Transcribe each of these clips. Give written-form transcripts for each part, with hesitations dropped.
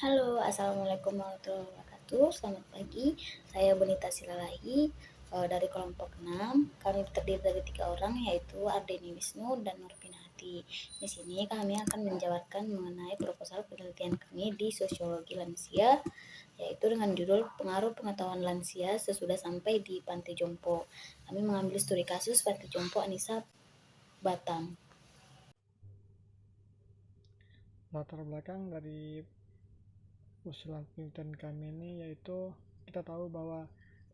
Halo, Assalamualaikum warahmatullahi wabarakatuh. Selamat pagi, saya Bonita Silalahi dari kelompok 6. Kami terdiri dari 3 orang, yaitu Ardeni Wisnu dan Nurpinati. Di sini kami akan menjabarkan mengenai proposal penelitian kami di sosiologi lansia, yaitu dengan judul Pengaruh Pengetahuan Lansia Sesudah Sampai di Panti Jompo. Kami mengambil studi kasus Panti Jompo Anissa Batam. Latar belakang dari usulan penelitian kami ini yaitu kita tahu bahwa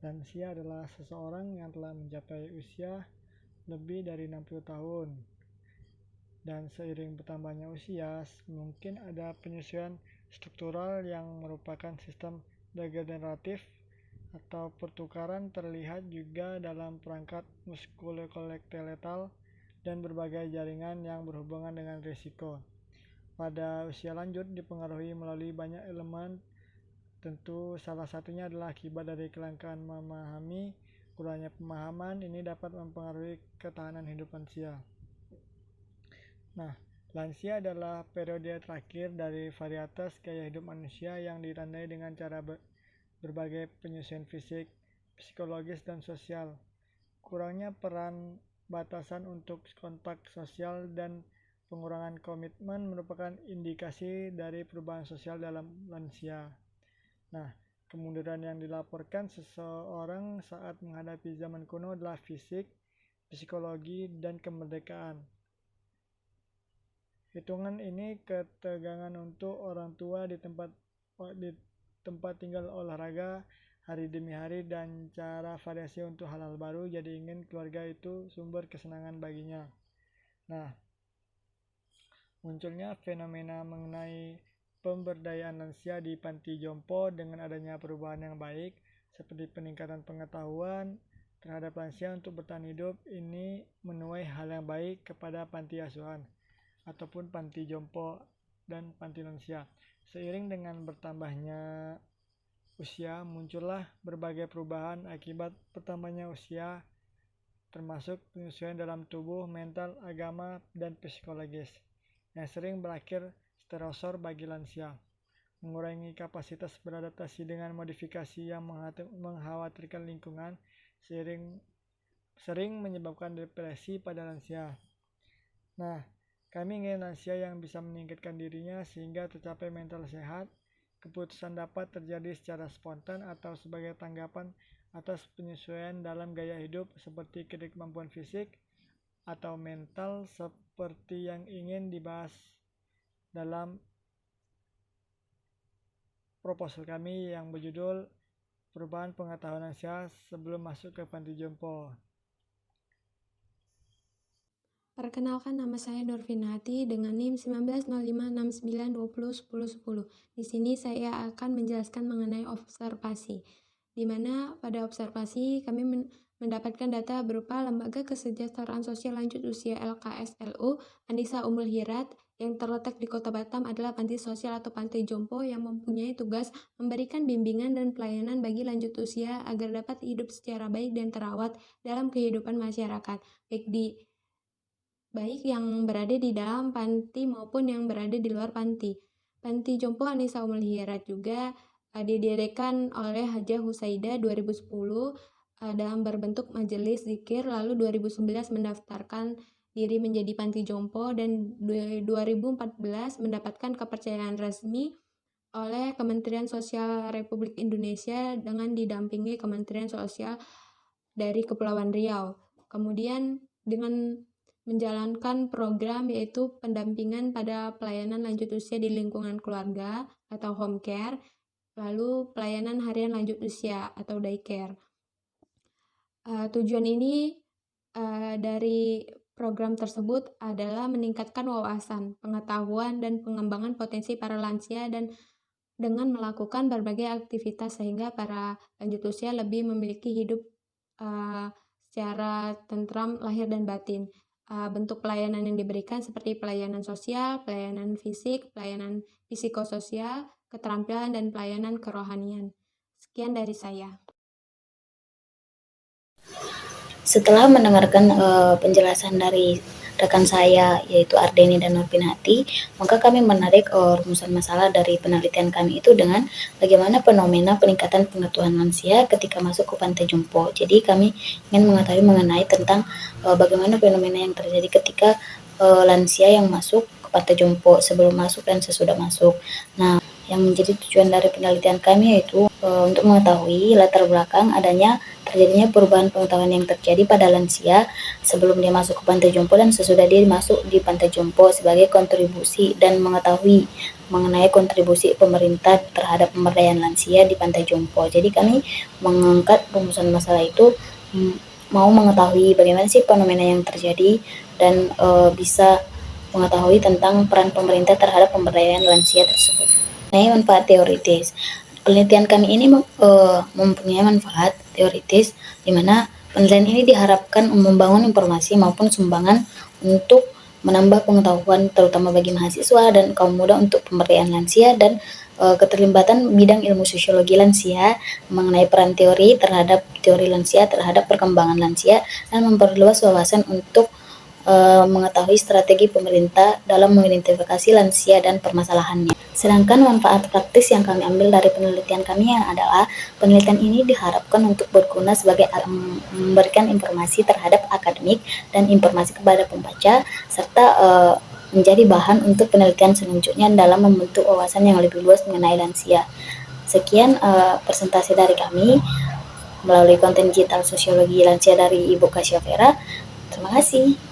lansia adalah seseorang yang telah mencapai usia lebih dari 60 tahun, dan seiring bertambahnya usia mungkin ada penyesuaian struktural yang merupakan sistem degeneratif atau pertukaran terlihat juga dalam perangkat muskuloskeletal dan berbagai jaringan yang berhubungan dengan risiko. Pada usia lanjut dipengaruhi melalui banyak elemen. Tentu salah satunya adalah akibat dari kelangkaan memahami. Kurangnya pemahaman ini dapat mempengaruhi ketahanan hidup lansia. Nah, lansia adalah periode terakhir dari varietas gaya hidup manusia yang ditandai dengan cara berbagai penyesuaian fisik, psikologis, dan sosial. Kurangnya peran batasan untuk kontak sosial dan pengurangan komitmen merupakan indikasi dari perubahan sosial dalam lansia. Nah, kemunduran yang dilaporkan seseorang saat menghadapi zaman kuno adalah fisik, psikologi, dan kemerdekaan. Hitungan ini ketegangan untuk orang tua di tempat tinggal, olahraga hari demi hari, dan cara variasi untuk hal-hal baru, jadi ingin keluarga itu sumber kesenangan baginya. Nah, munculnya fenomena mengenai pemberdayaan lansia di panti jompo dengan adanya perubahan yang baik seperti peningkatan pengetahuan terhadap lansia untuk bertahan hidup ini menuai hal yang baik kepada panti asuhan ataupun panti jompo dan panti lansia. Seiring dengan bertambahnya usia muncullah berbagai perubahan akibat bertambahnya usia, termasuk penyesuaian dalam tubuh, mental, agama, dan psikologis yang sering berakhir stresor bagi lansia, mengurangi kapasitas beradaptasi dengan modifikasi yang mengkhawatirkan lingkungan, sering menyebabkan depresi pada lansia. Nah, kami ingin lansia yang bisa meningkatkan dirinya sehingga tercapai mental sehat. Keputusan dapat terjadi secara spontan atau sebagai tanggapan atas penyesuaian dalam gaya hidup seperti kemampuan fisik atau mental seperti yang ingin dibahas dalam proposal kami yang berjudul Perubahan Pengetahuan Lansia Sebelum Masuk ke Panti Jompo. Perkenalkan, nama saya Nurpinati dengan NIM 190569201010. Di sini saya akan menjelaskan mengenai observasi, di mana pada observasi kami mendapatkan data berupa Lembaga Kesejahteraan Sosial Lanjut Usia LKSLU Anissa Ummul Hirat yang terletak di Kota Batam adalah panti sosial atau panti jompo yang mempunyai tugas memberikan bimbingan dan pelayanan bagi lanjut usia agar dapat hidup secara baik dan terawat dalam kehidupan masyarakat, baik yang berada di dalam panti maupun yang berada di luar panti. Panti Jompo Anissa Ummul Hirat juga didirikan oleh Hajah Husaidah 2010 dalam berbentuk majelis zikir, lalu 2011 mendaftarkan diri menjadi panti jompo, dan 2014 mendapatkan kepercayaan resmi oleh Kementerian Sosial Republik Indonesia dengan didampingi Kementerian Sosial dari Kepulauan Riau. Kemudian dengan menjalankan program yaitu pendampingan pada pelayanan lanjut usia di lingkungan keluarga atau home care, lalu pelayanan harian lanjut usia atau daycare. Tujuan ini dari program tersebut adalah meningkatkan wawasan, pengetahuan, dan pengembangan potensi para lansia dan dengan melakukan berbagai aktivitas sehingga para lanjut usia lebih memiliki hidup secara tentram lahir dan batin. Bentuk pelayanan yang diberikan seperti pelayanan sosial, pelayanan fisik, pelayanan psikososial, keterampilan, dan pelayanan kerohanian. Sekian dari saya. Setelah mendengarkan penjelasan dari rekan saya yaitu Ardeni dan Nurpinati, maka kami menarik rumusan masalah dari penelitian kami itu dengan bagaimana fenomena peningkatan pengetahuan lansia ketika masuk ke Pantai Jompo. Jadi kami ingin mengetahui mengenai tentang bagaimana fenomena yang terjadi ketika lansia yang masuk ke Pantai Jompo sebelum masuk dan sesudah masuk. Nah, yang menjadi tujuan dari penelitian kami yaitu untuk mengetahui latar belakang terjadinya perubahan pengetahuan yang terjadi pada lansia sebelum dia masuk ke Pantai Jompo dan sesudah dia masuk di Pantai Jompo sebagai kontribusi dan mengetahui mengenai kontribusi pemerintah terhadap pemberdayaan lansia di Pantai Jompo. Jadi kami mengangkat rumusan masalah itu mau mengetahui bagaimana sih fenomena yang terjadi dan bisa mengetahui tentang peran pemerintah terhadap pemberdayaan lansia tersebut. Manfaat teoritis. Penelitian kami ini mempunyai manfaat teoritis di mana penelitian ini diharapkan membangun informasi maupun sumbangan untuk menambah pengetahuan terutama bagi mahasiswa dan kaum muda untuk pemberdayaan lansia dan keterlibatan bidang ilmu sosiologi lansia mengenai peran teori lansia terhadap perkembangan lansia dan memperluas wawasan untuk mengetahui strategi pemerintah dalam mengidentifikasi lansia dan permasalahannya. Sedangkan manfaat praktis yang kami ambil dari penelitian kami adalah penelitian ini diharapkan untuk berguna sebagai memberikan informasi terhadap akademik dan informasi kepada pembaca serta menjadi bahan untuk penelitian selanjutnya dalam membentuk wawasan yang lebih luas mengenai lansia. Sekian presentasi dari kami melalui konten digital sosiologi lansia dari Ibu Kasya Vera. Terima kasih.